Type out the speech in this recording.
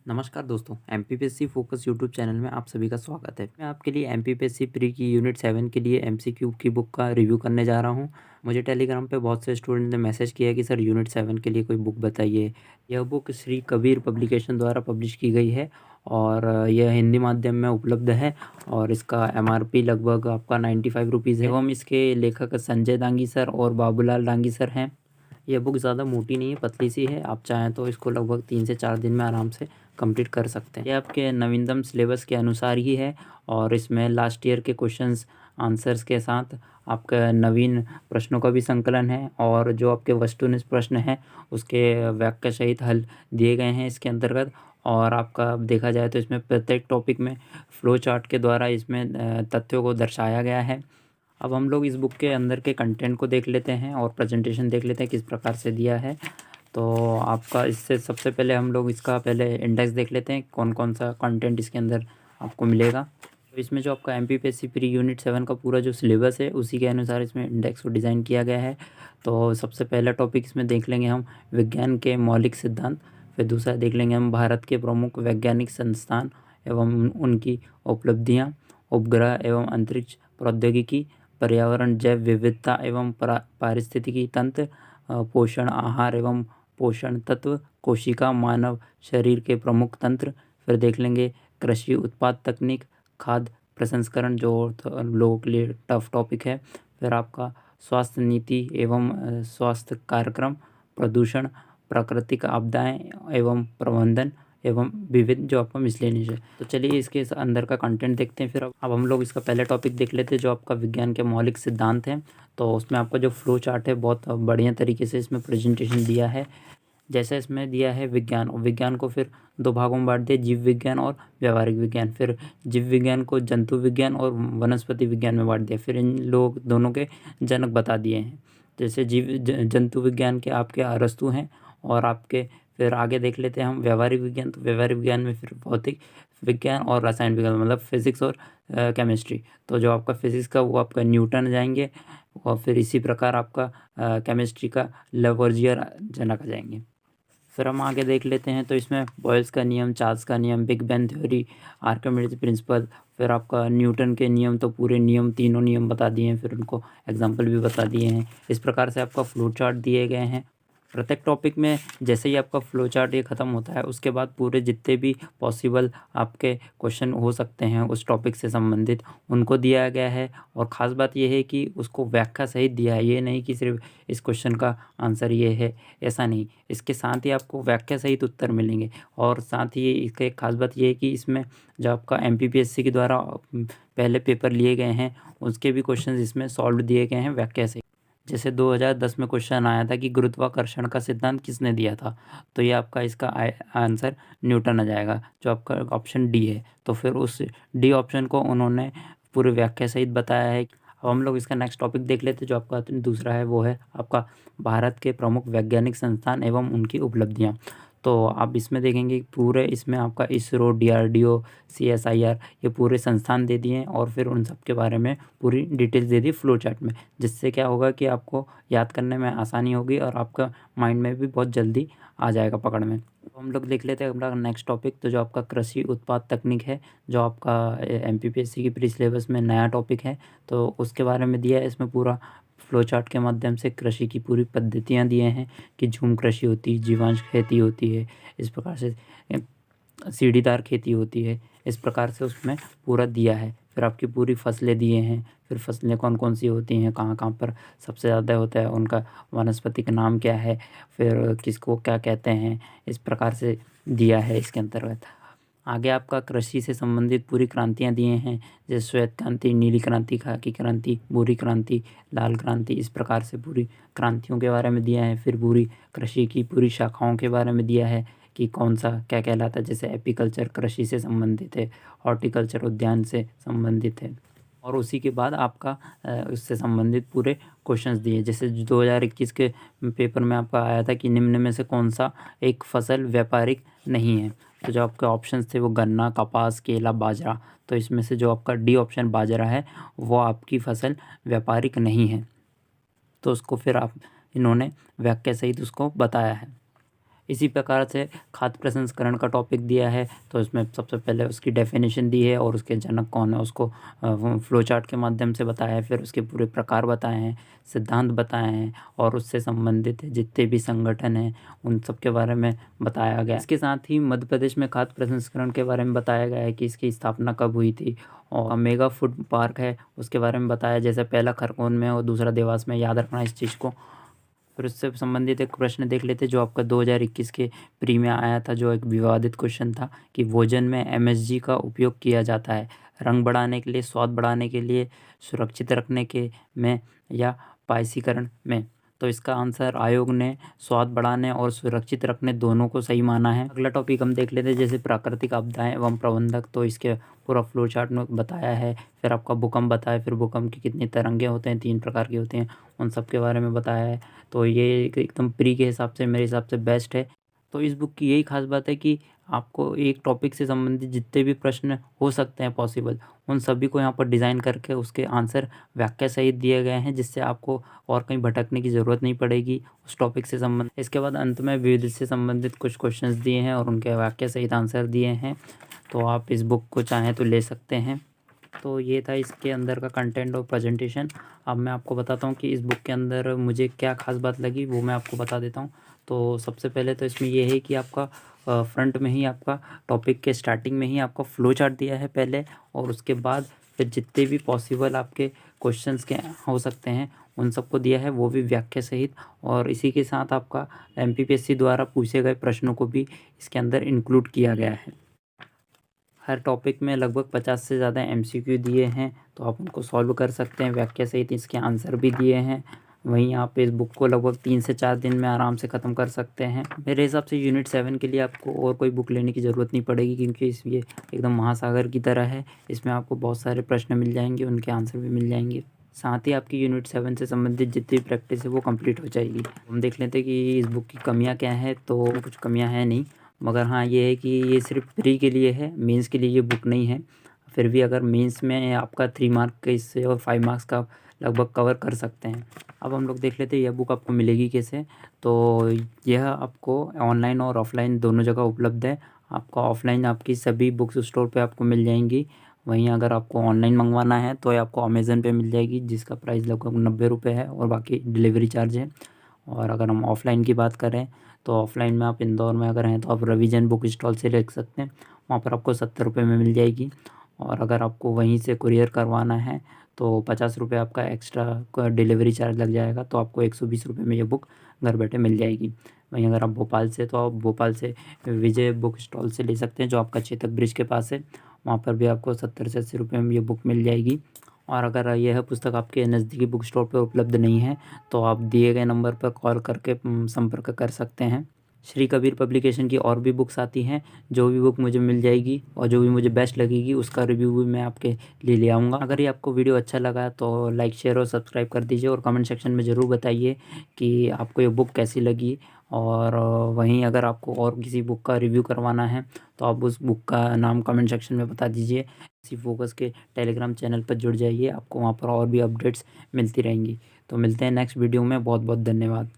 नमस्कार दोस्तों, MPPSC focus YouTube channel में आप सभी का स्वागत है। मैं आपके लिए एमपीपीएससी प्री की यूनिट 7 के लिए एमसीक्यू की बुक का रिव्यू करने जा रहा हूं। मुझे टेलीग्राम पे बहुत से स्टूडेंट ने मैसेज किया कि सर यूनिट 7 के लिए कोई बुक बताइए। यह बुक श्री कबीर पब्लिकेशन द्वारा पब्लिश की गई है और यह हिंदी माध्यम में उपलब्ध है और इसका एमआरपी लगभग आपका 95 रुपीज़ है एवं इसके लेखक संजय दांगी सर और बाबूलाल दांगी सर हैं। यह बुक ज़्यादा मोटी नहीं है, पतली सी है। आप चाहें तो इसको लगभग 3 से 4 दिन में आराम से कंप्लीट कर सकते हैं। ये आपके नवीनतम सिलेबस के अनुसार ही है और इसमें लास्ट ईयर के क्वेश्चंस आंसर्स के साथ आपका नवीन प्रश्नों का भी संकलन है और जो आपके वस्तुनिष्ठ प्रश्न हैं उसके वाक्य सहित हल दिए गए हैं इसके अंतर्गत। और आपका देखा जाए तो इसमें प्रत्येक टॉपिक में फ्लो चार्ट के द्वारा इसमें तथ्यों को दर्शाया गया है। अब हम लोग इस बुक के अंदर के कंटेंट को देख लेते हैं और प्रेजेंटेशन देख लेते हैं किस प्रकार से दिया है। तो आपका इससे सबसे पहले हम लोग इसका पहले इंडेक्स देख लेते हैं, कौन कौन सा कंटेंट इसके अंदर आपको मिलेगा। तो इसमें जो आपका एमपीपीएससी प्री यूनिट 7 का पूरा जो सिलेबस है उसी के अनुसार इसमें इंडेक्स को डिज़ाइन किया गया है। तो सबसे पहला टॉपिक इसमें देख लेंगे हम विज्ञान के मौलिक सिद्धांत। फिर दूसरा देख लेंगे हम भारत के प्रमुख वैज्ञानिक संस्थान एवं उनकी उपलब्धियाँ, उपग्रह एवं अंतरिक्ष प्रौद्योगिकी, पर्यावरण, जैव विविधता एवं पारिस्थितिकी तंत्र, पोषण आहार एवं पोषण तत्व, कोशिका, मानव शरीर के प्रमुख तंत्र। फिर देख लेंगे कृषि उत्पाद तकनीक, खाद्य प्रसंस्करण जो लोगों के लिए टफ टॉपिक है। फिर आपका स्वास्थ्य नीति एवं स्वास्थ्य कार्यक्रम, प्रदूषण, प्राकृतिक आपदाएं एवं प्रबंधन एवं विविध जो आपका मिसलेनियस है। तो चलिए इसके अंदर का कंटेंट देखते हैं। फिर अब हम लोग इसका पहले टॉपिक देख लेते हैं जो आपका विज्ञान के मौलिक सिद्धांत हैं। तो उसमें आपका जो फ्लो चार्ट है बहुत बढ़िया तरीके से इसमें प्रेजेंटेशन दिया है। जैसे इसमें दिया है विज्ञान, और विज्ञान को फिर दो भागों में बांट दिया, जीव विज्ञान और व्यवहारिक विज्ञान। फिर जीव विज्ञान को जंतु विज्ञान और वनस्पति विज्ञान में बांट दिया। फिर इन लोग दोनों के जनक बता दिए हैं। जैसे जंतु विज्ञान के आपके अरस्तु हैं और आपके फिर आगे देख लेते हैं हम व्यवहारिक विज्ञान। तो व्यवहारिक विज्ञान में फिर भौतिक विज्ञान और रसायन विज्ञान मतलब फिजिक्स और केमिस्ट्री। तो जो आपका फिजिक्स का वो आपका न्यूटन जाएंगे और फिर इसी प्रकार आपका केमिस्ट्री का लवोसियर जनक आ जाएंगे। फिर हम आगे देख लेते हैं तो इसमें बॉयल्स का नियम, चार्ल्स का नियम, big bang theory, Archimedes principal, फिर आपका न्यूटन के नियम। तो पूरे नियम तीनों नियम बता दिए हैं, फिर उनको एग्जाम्पल भी बता दिए हैं। इस प्रकार से आपका फ्लो चार्ट दिए गए हैं प्रत्येक टॉपिक में। जैसे ही आपका फ्लो चार्ट ये ख़त्म होता है उसके बाद पूरे जितने भी पॉसिबल आपके क्वेश्चन हो सकते हैं उस टॉपिक से संबंधित उनको दिया गया है। और ख़ास बात यह है कि उसको व्याख्या सहित दिया है, ये नहीं कि सिर्फ इस क्वेश्चन का आंसर ये है, ऐसा नहीं। इसके साथ ही आपको व्याख्या सहित उत्तर मिलेंगे। और साथ ही इसका एक खास बात यह है कि इसमें जो आपका एमपीपीएससी के द्वारा पहले पेपर लिए गए हैं उसके भी क्वेश्चन इसमें सॉल्व दिए गए हैं व्याख्या से। जैसे 2010 में क्वेश्चन आया था कि गुरुत्वाकर्षण का सिद्धांत किसने दिया था, तो ये आपका इसका आंसर न्यूटन आ जाएगा जो आपका ऑप्शन डी है। तो फिर उस डी ऑप्शन को उन्होंने पूरी व्याख्या सहित बताया है। अब हम लोग इसका नेक्स्ट टॉपिक देख लेते हैं जो आपका दूसरा है, वो है आपका भारत के प्रमुख वैज्ञानिक संस्थान एवं उनकी उपलब्धियाँ। तो आप इसमें देखेंगे पूरे इसमें आपका इसरो, डीआरडीओ, सीएसआईआर ये पूरे संस्थान दे दिए हैं और फिर उन सब के बारे में पूरी details they the flow chart में, जिससे क्या होगा कि आपको याद करने में आसानी होगी और आपका माइंड में भी बहुत जल्दी आ जाएगा पकड़ में। तो हम लोग देख लेते हैं अपना नेक्स्ट टॉपिक, तो जो आपका कृषि उत्पाद तकनीक है जो आपका एमपीपीएससी की प्री सिलेबस में नया टॉपिक है। तो उसके बारे में दिया है इसमें पूरा फ्लो चार्ट के माध्यम से कृषि की पूरी पद्धतियाँ दिए हैं कि झूम कृषि होती है, जीवांश खेती होती है, इस प्रकार से सीढ़ीदार खेती होती है, इस प्रकार से उसमें पूरा दिया है। फिर आपकी पूरी फसलें दिए हैं, फिर फसलें कौन कौन सी होती हैं, कहाँ कहाँ पर सबसे ज़्यादा होता है, उनका वानस्पतिक नाम क्या है, फिर किसको क्या कहते हैं, इस प्रकार से दिया है इसके अंतर्गत। आगे आपका कृषि से संबंधित पूरी क्रांतियाँ दिए हैं, जैसे श्वेत क्रांति, नीली क्रांति, खाकी क्रांति, भूरी क्रांति, लाल क्रांति, इस प्रकार से पूरी क्रांतियों के बारे में दिया है। फिर पूरी कृषि की पूरी शाखाओं के बारे में दिया है कि कौन सा क्या कहलाता है, जैसे एपीकल्चर कृषि से संबंधित है, हॉर्टिकल्चर उद्यान से संबंधित है। और उसी के बाद आपका उससे संबंधित पूरे क्वेश्चंस दिए, जैसे 2021 के पेपर में आपका आया था कि निम्न में से कौन सा एक फसल व्यापारिक नहीं है। तो जो आपके ऑप्शंस थे वो गन्ना, कपास, केला, बाजरा। तो इसमें से जो आपका डी ऑप्शन बाजरा है वो आपकी फसल व्यापारिक नहीं है। तो उसको फिर आप इन्होंने व्याख्या सहित उसको बताया है। इसी प्रकार से खाद्य प्रसंस्करण का टॉपिक दिया है, तो इसमें सबसे पहले उसकी डेफिनेशन दी है और उसके जनक कौन है उसको फ्लो चार्ट के माध्यम से बताया है। फिर उसके पूरे प्रकार बताए हैं, सिद्धांत बताए हैं और उससे संबंधित जितने भी संगठन हैं उन सब के बारे में बताया गया। इसके साथ ही मध्य प्रदेश में खाद्य प्रसंस्करण के बारे में बताया गया है कि इसकी स्थापना कब हुई थी, और मेगा फूड पार्क है उसके बारे में बताया, जैसे पहला खरगोन में और दूसरा देवास में, याद रखना इस चीज़ को। फिर उससे संबंधित एक प्रश्न देख लेते जो आपका 2021 के प्री में आया था, जो एक विवादित क्वेश्चन था कि भोजन में एमएसजी का उपयोग किया जाता है रंग बढ़ाने के लिए, स्वाद बढ़ाने के लिए, सुरक्षित रखने के में या पायसीकरण में। तो इसका आंसर आयोग ने स्वाद बढ़ाने और सुरक्षित रखने दोनों को सही माना है। अगला टॉपिक हम देख लेते हैं जैसे प्राकृतिक आपदाएं एवं प्रबंधक, तो इसके पूरा फ्लो चार्ट में बताया है। फिर आपका भूकंप बताया, फिर भूकंप की कितनी तरंगे होते हैं, 3 प्रकार की होती हैं, उन सब के बारे में बताया है। तो ये एकदम प्री के हिसाब से मेरे हिसाब से बेस्ट है। तो इस बुक की यही खास बात है कि आपको एक टॉपिक से संबंधित जितने भी प्रश्न हो सकते हैं पॉसिबल, उन सभी को यहाँ पर डिज़ाइन करके उसके आंसर व्याख्या सहित दिए गए हैं, जिससे आपको और कहीं भटकने की ज़रूरत नहीं पड़ेगी उस टॉपिक से संबंधित। इसके बाद अंत में विविध से संबंधित कुछ क्वेश्चंस दिए हैं और उनके व्याख्या सहित आंसर दिए हैं। तो आप इस बुक को चाहें तो ले सकते हैं। तो ये था इसके अंदर का कंटेंट और प्रेजेंटेशन। अब मैं आपको बताता हूँ कि इस बुक के अंदर मुझे क्या खास बात लगी, वो मैं आपको बता देता हूँ। तो सबसे पहले तो इसमें ये है कि आपका फ्रंट में ही आपका टॉपिक के स्टार्टिंग में ही आपका फ्लो चार्ट दिया है पहले, और उसके बाद फिर जितने भी पॉसिबल आपके क्वेश्चंस के हो सकते हैं उन सबको दिया है, वो भी व्याख्या सहित। और इसी के साथ आपका एमपीपीएससी द्वारा पूछे गए प्रश्नों को भी इसके अंदर इंक्लूड किया गया है। हर टॉपिक में लगभग 50 से ज़्यादा एमसीक्यू दिए हैं, तो आप उनको सॉल्व कर सकते हैं, व्याख्या सहित इसके आंसर भी दिए हैं। वहीं आप इस बुक को लगभग 3 से 4 दिन में आराम से ख़त्म कर सकते हैं। मेरे हिसाब से यूनिट 7 के लिए आपको और कोई बुक लेने की ज़रूरत नहीं पड़ेगी, क्योंकि ये एकदम महासागर की तरह है। इसमें आपको बहुत सारे प्रश्न मिल जाएंगे, उनके आंसर भी मिल जाएंगे। साथ ही आपकी यूनिट 7 से संबंधित जितनी भी प्रैक्टिस है वो कंप्लीट हो जाएगी। हम देख लेते हैं कि इस बुक की कमियाँ क्या हैं। तो कुछ कमियाँ हैं नहीं, मगर हाँ ये है कि ये सिर्फ प्री के लिए है, मेंस के लिए ये बुक नहीं है। फिर भी अगर मेंस में आपका 3 मार्क का इससे और 5 मार्क्स का लगभग कवर कर सकते हैं। अब हम लोग देख लेते हैं यह बुक आपको मिलेगी कैसे। तो यह आपको ऑनलाइन और ऑफलाइन दोनों जगह उपलब्ध है। आपका ऑफलाइन आपकी सभी बुक्स स्टोर पे आपको मिल जाएंगी। वहीं अगर आपको ऑनलाइन मंगवाना है तो ये आपको अमेज़न पे मिल जाएगी, जिसका प्राइस लगभग 90 रुपये है और बाकी डिलीवरी चार्ज है। और अगर हम ऑफ़लाइन की बात करें तो ऑफ़लाइन में आप इंदौर में अगर हैं तो आप रविजन बुक स्टॉल से ले सकते हैं, वहाँ पर आपको 70 रुपये में मिल जाएगी। और अगर आपको वहीं से कुरियर करवाना है तो 50 रुपये आपका एक्स्ट्रा डिलीवरी चार्ज लग जाएगा, तो आपको 120 रुपये में ये बुक घर बैठे मिल जाएगी। वहीं अगर आप भोपाल से, तो आप भोपाल से विजय बुक स्टॉल से ले सकते हैं, जो आपका चेतक ब्रिज के पास है। वहाँ पर भी आपको 70 से 80 रुपये में ये बुक मिल जाएगी। और अगर यह पुस्तक आपके नज़दीकी बुक स्टोर पर उपलब्ध नहीं है तो आप दिए गए नंबर पर कॉल करके संपर्क कर सकते हैं। श्री कबीर पब्लिकेशन की और भी बुक्स आती हैं, जो भी बुक मुझे मिल जाएगी और जो भी मुझे बेस्ट लगेगी उसका रिव्यू भी मैं आपके लिए ले आऊँगा। अगर ये आपको वीडियो अच्छा लगा तो लाइक, शेयर और सब्सक्राइब कर दीजिए, और कमेंट सेक्शन में ज़रूर बताइए कि आपको ये बुक कैसी लगी। और वहीं अगर आपको और किसी बुक का रिव्यू करवाना है तो आप उस बुक का नाम कमेंट सेक्शन में बता दीजिए। इसी फोकस के टेलीग्राम चैनल पर जुड़ जाइए, आपको वहाँ पर और भी अपडेट्स मिलती रहेंगी। तो मिलते हैं नेक्स्ट वीडियो में। बहुत बहुत धन्यवाद।